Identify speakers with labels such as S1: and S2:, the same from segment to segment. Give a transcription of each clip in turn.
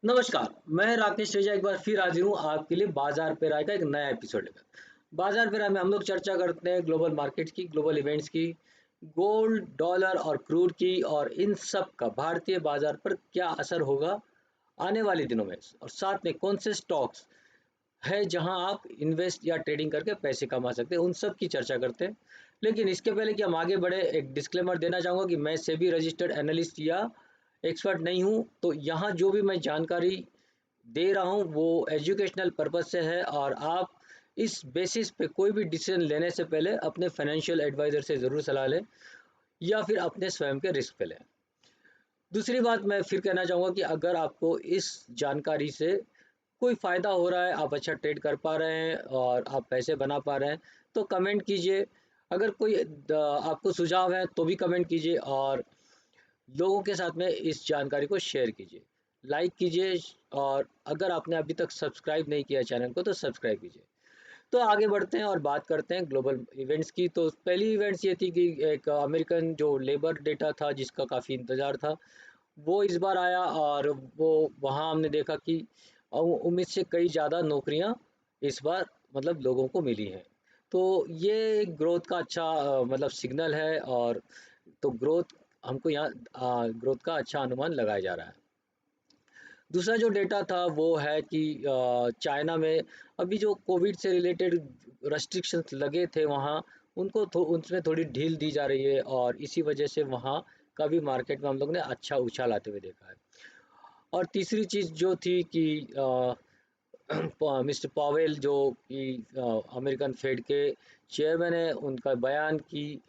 S1: नमस्कार, मैं राकेश तेजा एक बार फिर हाजिर हूँ आपके लिए बाजार पे राय का एक नया एपिसोड लेकर। बाजार पे राय में हम लोग चर्चा करते हैं ग्लोबल मार्केट की, ग्लोबल इवेंट्स की, गोल्ड, डॉलर और क्रूड की और इन सब का भारतीय बाजार पर क्या असर होगा आने वाले दिनों में और साथ में कौन से स्टॉक्स है जहां आप इन्वेस्ट या ट्रेडिंग करके पैसे कमा सकते हैं, उन सब की चर्चा करते हैं। लेकिन इसके पहले कि हम आगे बढ़े, एक डिस्क्लेमर देना चाहूँगा कि मैं सेबी रजिस्टर्ड एनालिस्ट या एक्सपर्ट नहीं हूँ, तो यहाँ जो भी मैं जानकारी दे रहा हूँ वो एजुकेशनल पर्पज से है और आप इस बेसिस पे कोई भी डिसीजन लेने से पहले अपने फाइनेंशियल एडवाइजर से ज़रूर सलाह लें या फिर अपने स्वयं के रिस्क पे लें। दूसरी बात मैं फिर कहना चाहूँगा कि अगर आपको इस जानकारी से कोई फ़ायदा हो रहा है, आप अच्छा ट्रेड कर पा रहे हैं और आप पैसे बना पा रहे हैं, तो कमेंट कीजिए। अगर कोई आपको सुझाव है तो भी कमेंट कीजिए और लोगों के साथ में इस जानकारी को शेयर कीजिए, लाइक कीजिए और अगर आपने अभी तक सब्सक्राइब नहीं किया चैनल को तो सब्सक्राइब कीजिए। तो आगे बढ़ते हैं और बात करते हैं ग्लोबल इवेंट्स की। तो पहली इवेंट्स ये थी कि एक अमेरिकन जो लेबर डेटा था जिसका काफ़ी इंतज़ार था, वो इस बार आया और वो वहाँ हमने देखा कि उम्मीद से कई ज़्यादा नौकरियाँ इस बार मतलब लोगों को मिली हैं। तो ये ग्रोथ का अच्छा मतलब सिग्नल है और तो ग्रोथ हमको यहाँ ग्रोथ का अच्छा अनुमान लगाया जा रहा है। दूसरा जो डेटा था वो है कि चाइना में अभी जो कोविड से रिलेटेड रेस्ट्रिक्शंस लगे थे वहाँ उनको उसमें थोड़ी ढील दी जा रही है और इसी वजह से वहाँ का भी मार्केट में हम लोग ने अच्छा उछाल आते हुए देखा है। और तीसरी चीज़ जो थी कि मिस्टर पावेल जो कि अमेरिकन फेड के चेयरमैन है, उनका बयान कि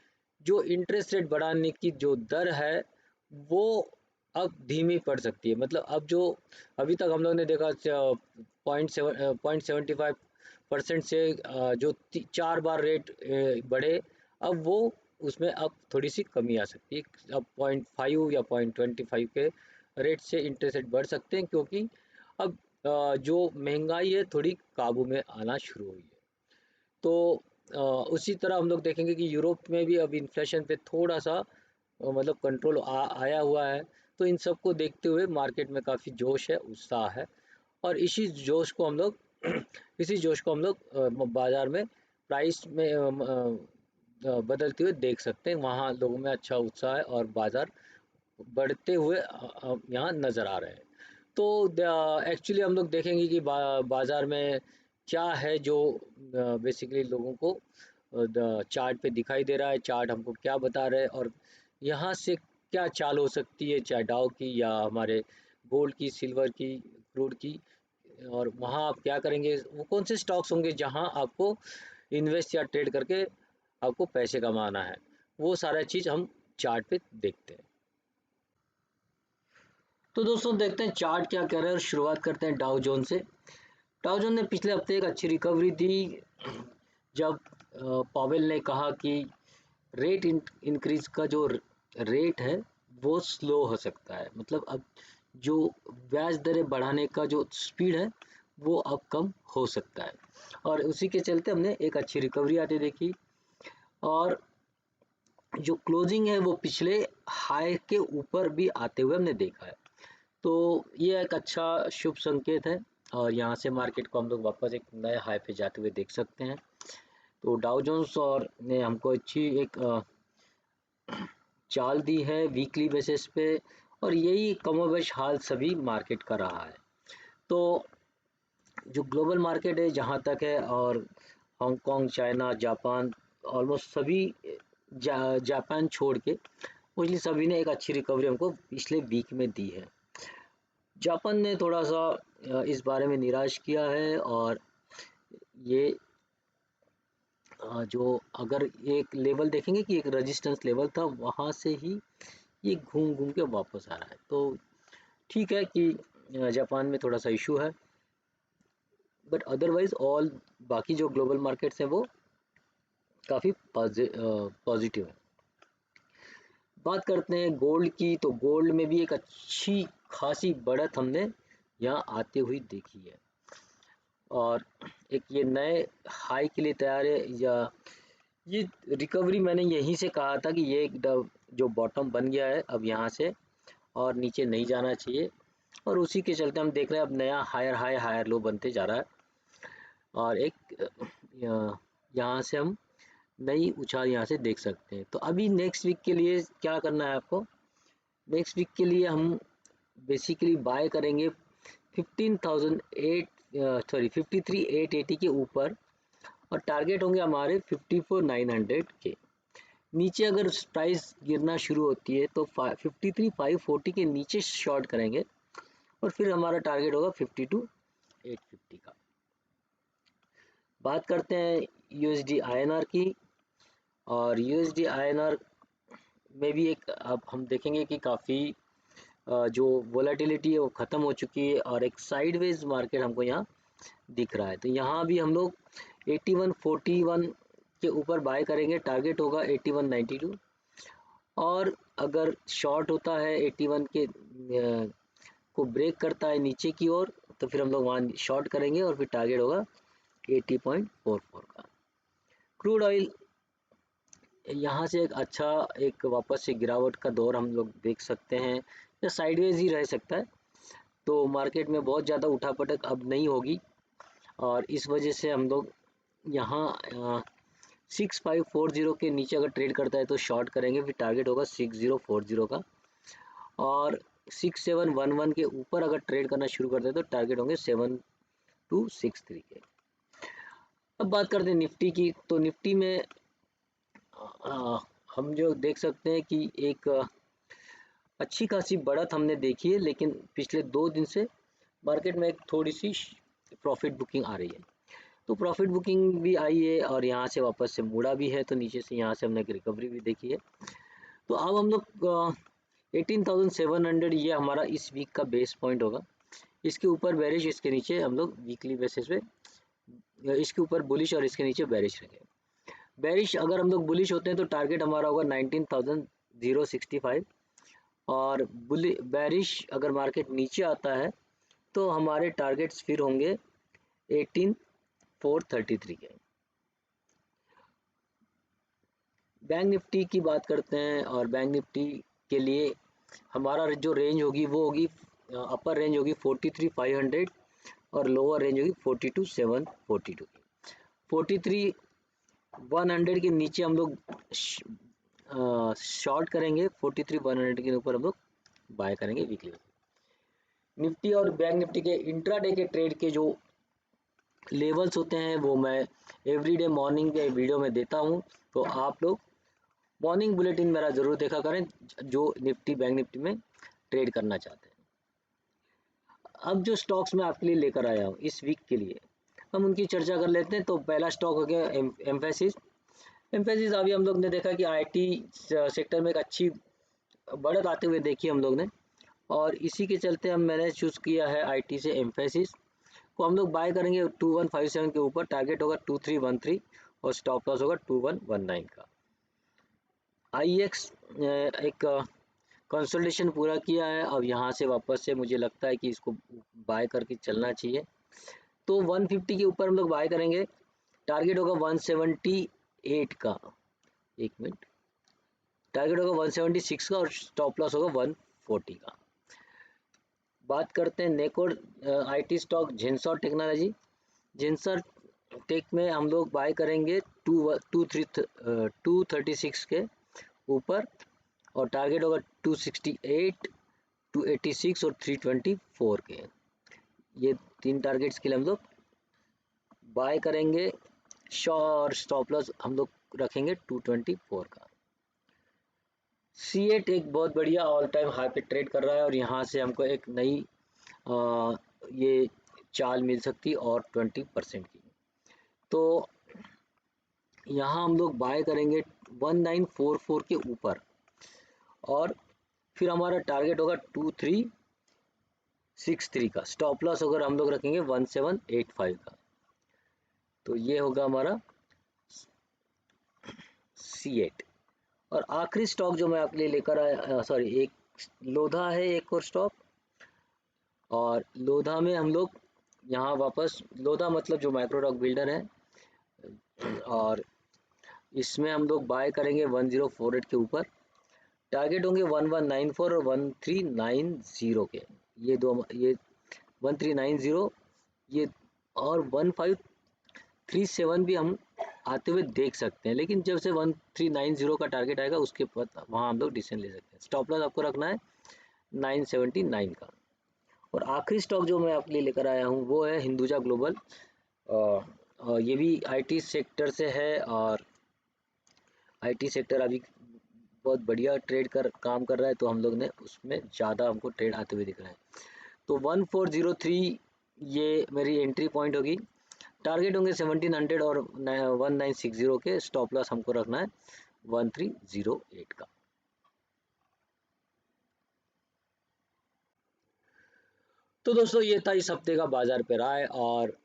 S1: जो इंटरेस्ट रेट बढ़ाने की जो दर है वो अब धीमी पड़ सकती है। मतलब अब जो अभी तक हम लोग ने देखा 0.75% से जो 4 बार रेट बढ़े, अब वो उसमें अब थोड़ी सी कमी आ सकती है। अब 0.5 या 0.25 के रेट से इंटरेस्ट रेट बढ़ सकते हैं क्योंकि अब जो महंगाई है थोड़ी काबू में आना शुरू हुई है। तो उसी तरह हम लोग देखेंगे कि यूरोप में भी अब इन्फ्लेशन पे थोड़ा सा मतलब कंट्रोल आया हुआ है। तो इन सब को देखते हुए मार्केट में काफ़ी जोश है, उत्साह है और इसी जोश को हम लोग बाज़ार में प्राइस में बदलते हुए देख सकते हैं। वहाँ लोगों में अच्छा उत्साह है और बाज़ार बढ़ते हुए यहाँ नज़र आ रहे हैं। तो एक्चुअली हम लोग देखेंगे कि बाज़ार में क्या है जो बेसिकली लोगों को चार्ट पे दिखाई दे रहा है, चार्ट हमको क्या बता रहा है और यहाँ से क्या चाल हो सकती है, चाहे डाउ की या हमारे गोल्ड की, सिल्वर की, क्रूड की। और वहाँ आप क्या करेंगे, वो कौन से स्टॉक्स होंगे जहाँ आपको इन्वेस्ट या ट्रेड करके आपको पैसे कमाना है, वो सारा चीज़ हम चार्ट पे देखते हैं। तो दोस्तों देखते हैं चार्ट क्या कह रहा है और शुरुआत करते हैं डाउ जोन से। डाउ जोन ने पिछले हफ्ते एक अच्छी रिकवरी दी जब पावेल ने कहा कि रेट इंक्रीज का जो रेट है वो स्लो हो सकता है। मतलब अब जो ब्याज दरें बढ़ाने का जो स्पीड है वो अब कम हो सकता है और उसी के चलते हमने एक अच्छी रिकवरी आती देखी और जो क्लोजिंग है वो पिछले हाई के ऊपर भी आते हुए हमने देखा है। तो ये एक अच्छा शुभ संकेत है और यहाँ से मार्केट को हम लोग वापस एक नए हाई पे जाते हुए देख सकते हैं। तो डाउ जोन्स और ने हमको अच्छी एक चाल दी है वीकली बेसिस पे और यही कमोबेश हाल सभी मार्केट का रहा है। तो जो ग्लोबल मार्केट है जहाँ तक है और हांगकांग, चाइना, जापान, ऑलमोस्ट सभी जापान छोड़ के मोस्टली सभी ने एक अच्छी रिकवरी हमको पिछले वीक में दी है। जापान ने थोड़ा सा इस बारे में निराश किया है और ये जो अगर एक लेवल देखेंगे कि एक रेजिस्टेंस लेवल था वहाँ से ही ये घूम घूम के वापस आ रहा है। तो ठीक है कि जापान में थोड़ा सा इशू है बट अदरवाइज ऑल बाकी जो ग्लोबल मार्केट्स हैं वो काफ़ी पॉजिटिव है। बात करते हैं गोल्ड की। तो गोल्ड में भी एक अच्छी खासी बढ़त हमने यहाँ आते हुई देखी है और एक ये नए हाई के लिए तैयार है या ये रिकवरी मैंने यहीं से कहा था कि ये जो बॉटम बन गया है अब यहाँ से और नीचे नहीं जाना चाहिए। और उसी के चलते हम देख रहे हैं अब नया हायर हाई हायर लो बनते जा रहा है, और एक यहाँ से हम नई उछाल यहाँ से देख सकते हैं। तो अभी नेक्स्ट वीक के लिए क्या करना है आपको, नेक्स्ट वीक के लिए हम बेसिकली बाय करेंगे 53,880 के ऊपर, और टारगेट होंगे हमारे 54,900 के। नीचे अगर प्राइस गिरना शुरू होती है तो 53,540 के नीचे शॉर्ट करेंगे, और फिर हमारा टारगेट होगा 52,850 का। बात करते हैं यूएसडी आईएनआर की, और यूएसडी आईएनआर में भी एक अब हम देखेंगे कि काफ़ी जो वोलेटिलिटी है वो ख़त्म हो चुकी है, और एक साइडवेज मार्केट हमको यहाँ दिख रहा है। तो यहाँ भी हम लोग 8141 के ऊपर बाय करेंगे, टारगेट होगा 8192, और अगर शॉर्ट होता है 81 के को ब्रेक करता है नीचे की ओर, तो फिर हम लोग वहाँ शॉर्ट करेंगे, और फिर टारगेट होगा 80.44 का। क्रूड ऑयल यहाँ से एक अच्छा एक वापस से गिरावट का दौर हम लोग देख सकते हैं, या साइडवेज ही रह सकता है। तो मार्केट में बहुत ज़्यादा उठापटक अब नहीं होगी, और इस वजह से हम लोग यहाँ 6540 के नीचे अगर ट्रेड करता है तो शॉर्ट करेंगे, फिर टारगेट होगा 6040 का, और 6711 के ऊपर अगर ट्रेड करना शुरू करते हैं तो टारगेट होंगे 7263 के। अब बात करते हैं निफ्टी की। तो निफ्टी में हम जो देख सकते हैं कि एक अच्छी खासी बढ़त हमने देखी है, लेकिन पिछले 2 दिन से मार्केट में एक थोड़ी सी प्रॉफिट बुकिंग आ रही है। तो प्रॉफिट बुकिंग भी आई है, और यहाँ से वापस से मुड़ा भी है, तो नीचे से यहाँ से हमने एक रिकवरी भी देखी है। तो अब हम लोग 18,700 ये हमारा इस वीक का बेस पॉइंट होगा। इसके ऊपर बेरिश, इसके नीचे हम लोग वीकली बेसिस पे इसके ऊपर बुलिश और इसके नीचे बेरिश रहेंगे। बेरिश अगर हम लोग बुलिश होते हैं तो टारगेट हमारा होगा 19,065, और बेरिश अगर मार्केट नीचे आता है तो हमारे टारगेट्स फिर होंगे 18,433 के। बैंक निफ्टी की बात करते हैं, और बैंक निफ्टी के लिए हमारा जो रेंज होगी वो होगी, अपर रेंज होगी 43,500, और लोअर रेंज होगी 42,742 की। 43,100 के नीचे हम लोग शॉर्ट करेंगे, 43,100 के ऊपर हम लोग बाय करेंगे वीकली। निफ्टी और बैंक निफ्टी के इंट्राडे के ट्रेड के जो लेवल्स होते हैं वो मैं एवरीडे मॉर्निंग के वीडियो में देता हूँ, तो आप लोग मॉर्निंग बुलेटिन मेरा ज़रूर देखा करें जो निफ्टी बैंक निफ्टी में ट्रेड करना चाहते हैं। अब जो स्टॉक्स मैं आपके लिए लेकर आया हूँ इस वीक के लिए, हम उनकी चर्चा कर लेते हैं। तो पहला स्टॉक हो गया एम्फेसिस। एम्फेसिस अभी हम लोग ने देखा कि आईटी सेक्टर में एक अच्छी बढ़त आते हुए देखी हम लोग ने, और इसी के चलते मैंने चूज़ किया है आईटी से एम्फेसिस को हम लोग बाय करेंगे 2157 के ऊपर, टारगेट होगा 2313, और स्टॉप लॉस होगा 2119 का। आईएक्स एक कंसोलिडेशन पूरा किया है, अब यहाँ से वापस से मुझे लगता है कि इसको बाय करके चलना चाहिए। तो 150 के ऊपर हम लोग बाय करेंगे, टारगेट होगा 178 का, एक मिनट, टारगेट होगा 176 का, और स्टॉप लॉस होगा 140 का। बात करते हैं नेकोर आईटी स्टॉक झिंसर टेक्नोलॉजी। झिंसर टेक में हम लोग बाय करेंगे 236 के ऊपर, और टारगेट होगा 268, 286 और 324 के। ये 3 टारगेट्स के लिए हम लोग बाय करेंगे, और स्टॉप लॉस हम लोग रखेंगे 224 का। C8 एक बहुत बढ़िया ऑल टाइम हाई पे ट्रेड कर रहा है, और यहाँ से हमको एक नई ये चाल मिल सकती है और 20% की। तो यहाँ हम लोग बाय करेंगे 1944 के ऊपर, और फिर हमारा टारगेट होगा 2363 का। स्टॉप लॉस अगर हम लोग रखेंगे 1785 का। तो ये होगा हमारा C8। और आखिरी स्टॉक जो मैं आपके लिए लेकर आया, सॉरी, एक लोधा है, एक और स्टॉक, और लोधा में हम लोग यहाँ वापस, लोधा मतलब जो माइक्रोडॉक बिल्डर है, और इसमें हम लोग बाय करेंगे 1048 के ऊपर, टारगेट होंगे 1194 और 1390 के। ये 1390 ये और 1537 भी हम आते हुए देख सकते हैं, लेकिन जब से 1390 का टारगेट आएगा उसके बाद वहाँ हम लोग डिसीजन ले सकते हैं। स्टॉप लॉस आपको रखना है 979 का। और आखिरी स्टॉक जो मैं आपके लिए लेकर आया हूँ वो है हिंदुजा ग्लोबल। ये भी आईटी सेक्टर से है, और आईटी सेक्टर अभी बहुत बढ़िया ट्रेड कर काम कर रहा है, तो हम लोग ने उसमें ज़्यादा हमको ट्रेड आते हुए दिख रहा है। तो 1403 ये मेरी एंट्री पॉइंट होगी। टारगेट होंगे 1700 और 1960 के। स्टॉप लॉस हमको रखना है 1308 का। तो दोस्तों ये था इस हफ्ते का बाजार पे राय, और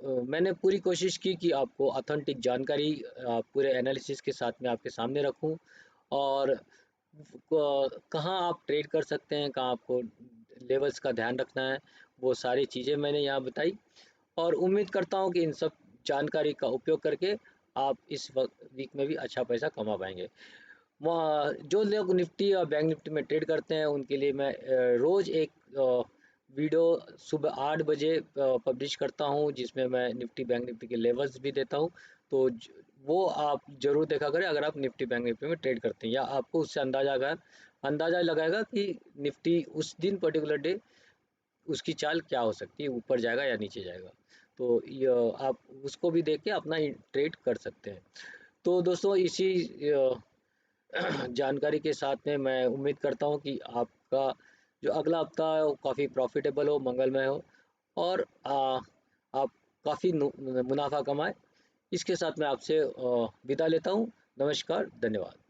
S1: मैंने पूरी कोशिश की कि आपको ऑथेंटिक जानकारी पूरे एनालिसिस के साथ में आपके सामने रखूं, और कहाँ आप ट्रेड कर सकते हैं, कहाँ आपको लेवल्स का ध्यान रखना है, वो सारी चीज़ें मैंने यहाँ बताई। और उम्मीद करता हूँ कि इन सब जानकारी का उपयोग करके आप इस वीक में भी अच्छा पैसा कमा पाएंगे। जो लोग निफ्टी और बैंक निफ्टी में ट्रेड करते हैं उनके लिए मैं रोज़ एक वीडियो सुबह 8 बजे पब्लिश करता हूं, जिसमें मैं निफ्टी बैंक निफ्टी के लेवल्स भी देता हूं। तो वो आप ज़रूर देखा करें अगर आप निफ्टी बैंक निफ्टी में ट्रेड करते हैं, या आपको उससे अंदाज़ा लगाएगा कि निफ्टी उस दिन पर्टिकुलर डे उसकी चाल क्या हो सकती है, ऊपर जाएगा या नीचे जाएगा। तो आप उसको भी देख के अपना ट्रेड कर सकते हैं। तो दोस्तों इसी जानकारी के साथ में मैं उम्मीद करता हूँ कि आपका जो अगला हफ्ता है वो काफ़ी प्रॉफिटेबल हो, मंगलमय हो, और आप काफ़ी मुनाफा कमाएं। इसके साथ मैं आपसे विदा लेता हूँ। नमस्कार, धन्यवाद।